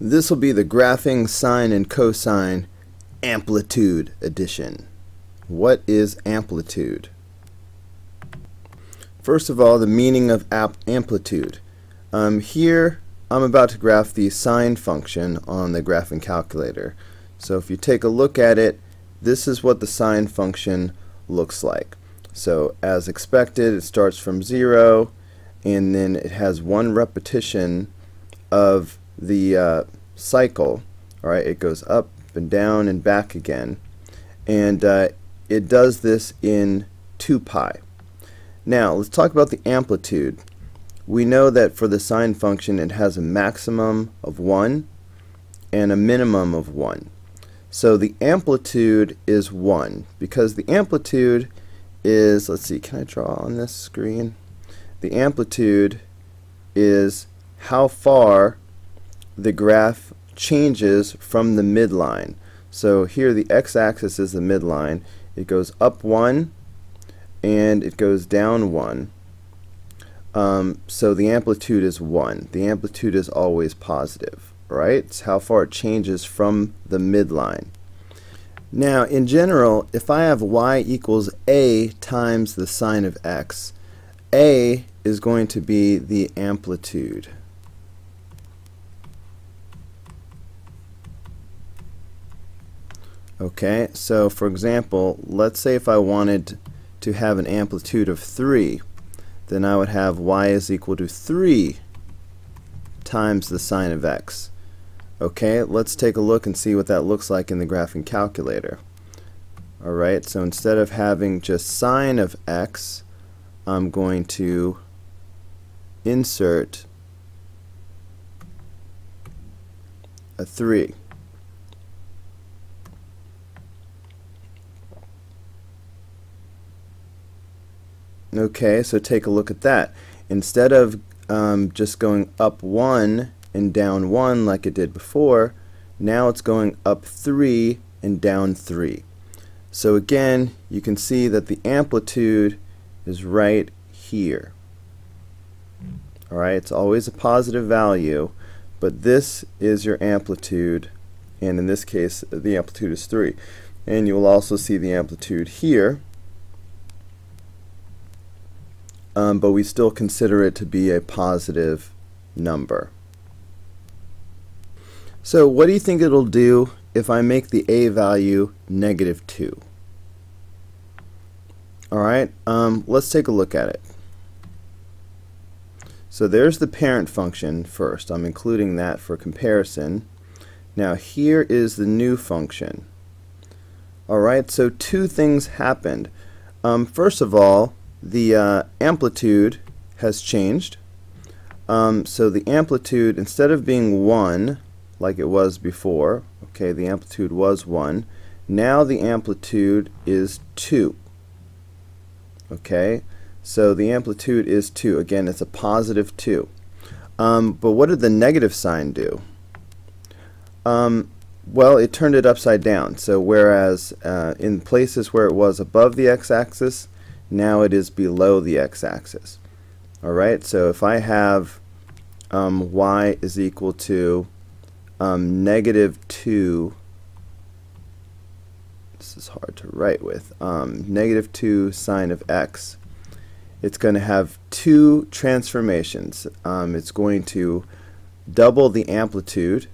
This will be the Graphing Sine and Cosine Amplitude edition. What is amplitude? First of all, the meaning of amplitude. Here I'm about to graph the sine function on the graphing calculator. So if you take a look at it, this is what the sine function looks like. So as expected, it starts from 0 and then it has one repetition of the cycle. Alright, it goes up and down and back again, and it does this in 2 pi. Now let's talk about the amplitude. We know that for the sine function it has a maximum of 1 and a minimum of 1. So the amplitude is 1 because the amplitude is, let's see, can I draw on this screen? The amplitude is how far the graph changes from the midline. So here the x-axis is the midline. It goes up 1 and it goes down 1. So the amplitude is 1. The amplitude is always positive, right? It's how far it changes from the midline. Now in general, if I have y equals a times the sine of x, a is going to be the amplitude. Okay, so for example, let's say if I wanted to have an amplitude of 3, then I would have y is equal to 3 times the sine of x. Okay, let's take a look and see what that looks like in the graphing calculator. Alright, so instead of having just sine of x, I'm going to insert a 3. Okay, so take a look at that. Instead of just going up 1 and down 1 like it did before, now it's going up 3 and down 3. So again, you can see that the amplitude is right here. Alright, it's always a positive value, but this is your amplitude, and in this case the amplitude is 3. And you will also see the amplitude here. But we still consider it to be a positive number. So what do you think it'll do if I make the a value -2? Alright, let's take a look at it. So there's the parent function first. I'm including that for comparison. Now here is the new function. Alright, so two things happened. First of all, the amplitude has changed. So the amplitude, instead of being 1 like it was before, okay, the amplitude was 1, now the amplitude is 2. Okay, so the amplitude is 2. Again, it's a positive 2. But what did the negative sign do? Well, it turned it upside down. So whereas in places where it was above the x-axis, now it is below the x-axis. Alright, so if I have y is equal to -2, this is hard to write with, -2 sine of x, it's going to have two transformations. It's going to double the amplitude.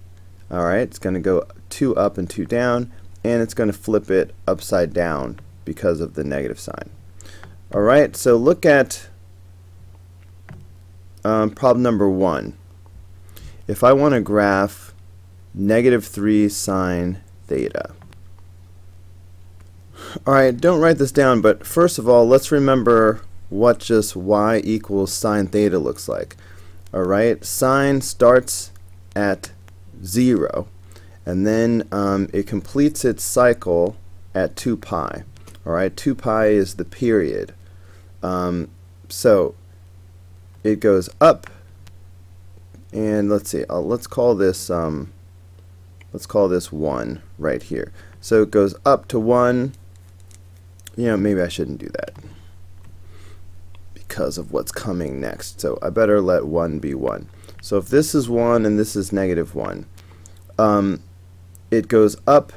Alright, it's going to go 2 up and 2 down, and it's going to flip it upside down because of the negative sign. Alright, so look at problem number 1. If I want to graph -3 sine theta. Alright, don't write this down, but first of all, let's remember what just y equals sine theta looks like. Alright, sine starts at 0, and then it completes its cycle at 2 pi. Alright, 2 pi is the period. So it goes up, and let's see, let's call this 1 right here. So it goes up to 1. You know, maybe I shouldn't do that because of what's coming next. So I better let 1 be 1. So if this is 1 and this is -1, it goes up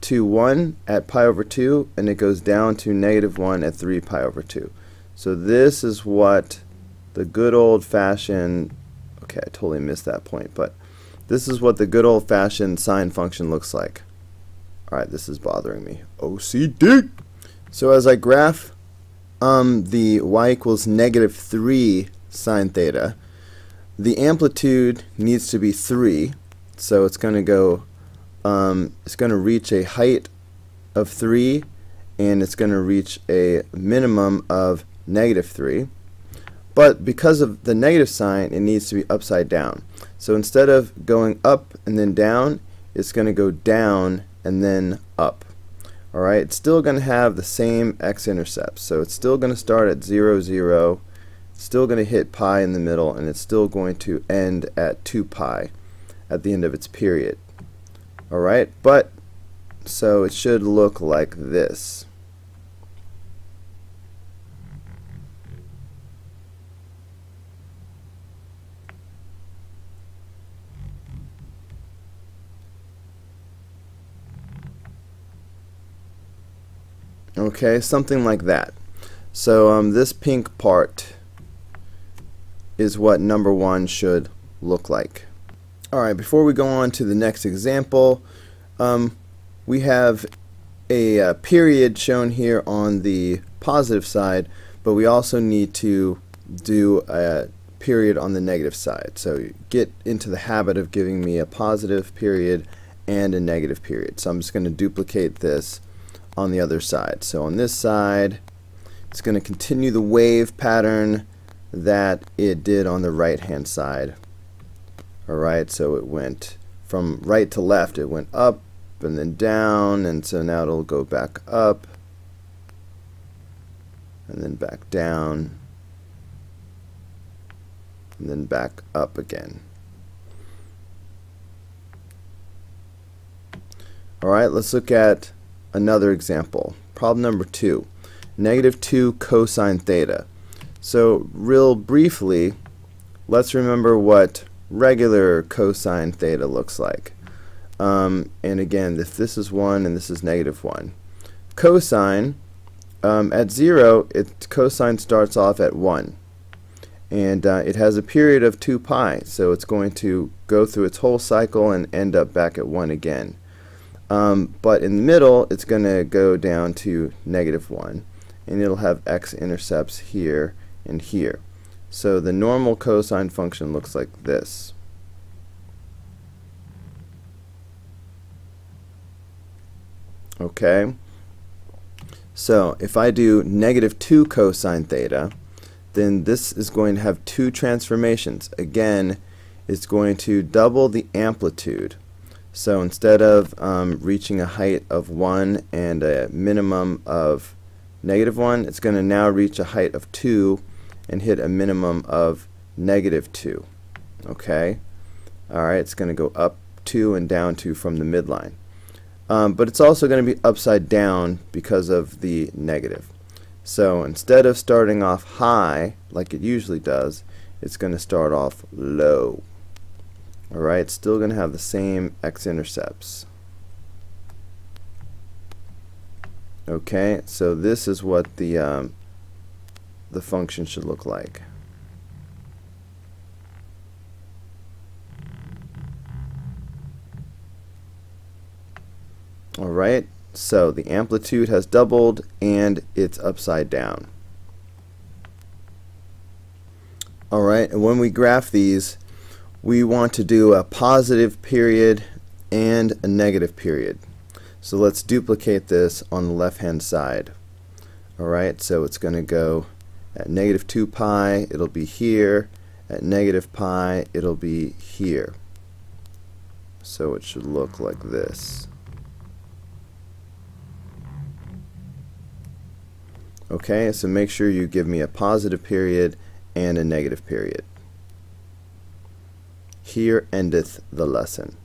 to 1 at pi over 2, and it goes down to -1 at 3 pi over 2. So this is what the good old-fashioned, okay, I totally missed that point, but this is what the good old-fashioned sine function looks like. Alright, this is bothering me. OCD! So as I graph the y equals -3 sine theta, the amplitude needs to be 3, so it's going to go, it's going to reach a height of 3, and it's going to reach a minimum of -3. But because of the negative sign, it needs to be upside down. So instead of going up and then down, it's going to go down and then up. Alright, it's still going to have the same x-intercepts. So it's still going to start at 0, 0. It's still going to hit pi in the middle, and it's still going to end at 2 pi at the end of its period. Alright, but so it should look like this. Okay, something like that. So this pink part is what number 1 should look like. Alright, before we go on to the next example, we have a period shown here on the positive side, but we also need to do a period on the negative side. So get into the habit of giving me a positive period and a negative period. So I'm just going to duplicate this on the other side. So on this side, it's going to continue the wave pattern that it did on the right hand side. Alright, so it went from right to left, it went up and then down, and so now it'll go back up and then back down and then back up again. Alright, let's look at another example. Problem number 2. -2 cosine theta. So real briefly, let's remember what regular cosine theta looks like. And again, if this is 1 and this is -1. Cosine, at 0, cosine starts off at 1. And it has a period of 2 pi, so it's going to go through its whole cycle and end up back at 1 again. But in the middle, it's going to go down to -1, and it'll have x-intercepts here and here. So the normal cosine function looks like this. Okay, so if I do -2 cosine theta, then this is going to have 2 transformations. Again, it's going to double the amplitude. So instead of reaching a height of 1 and a minimum of -1, it's going to now reach a height of 2 and hit a minimum of -2. Okay? Alright, it's going to go up 2 and down 2 from the midline. But it's also going to be upside down because of the negative. So instead of starting off high, like it usually does, it's going to start off low. Alright, it's still going to have the same x-intercepts. Okay, so this is what the function should look like. Alright, so the amplitude has doubled and it's upside down. Alright, and when we graph these, we want to do a positive period and a negative period. So let's duplicate this on the left hand side. Alright, so it's going to go at -2 pi, it'll be here. At -pi, it'll be here. So it should look like this. Okay, so make sure you give me a positive period and a negative period. Here endeth the lesson.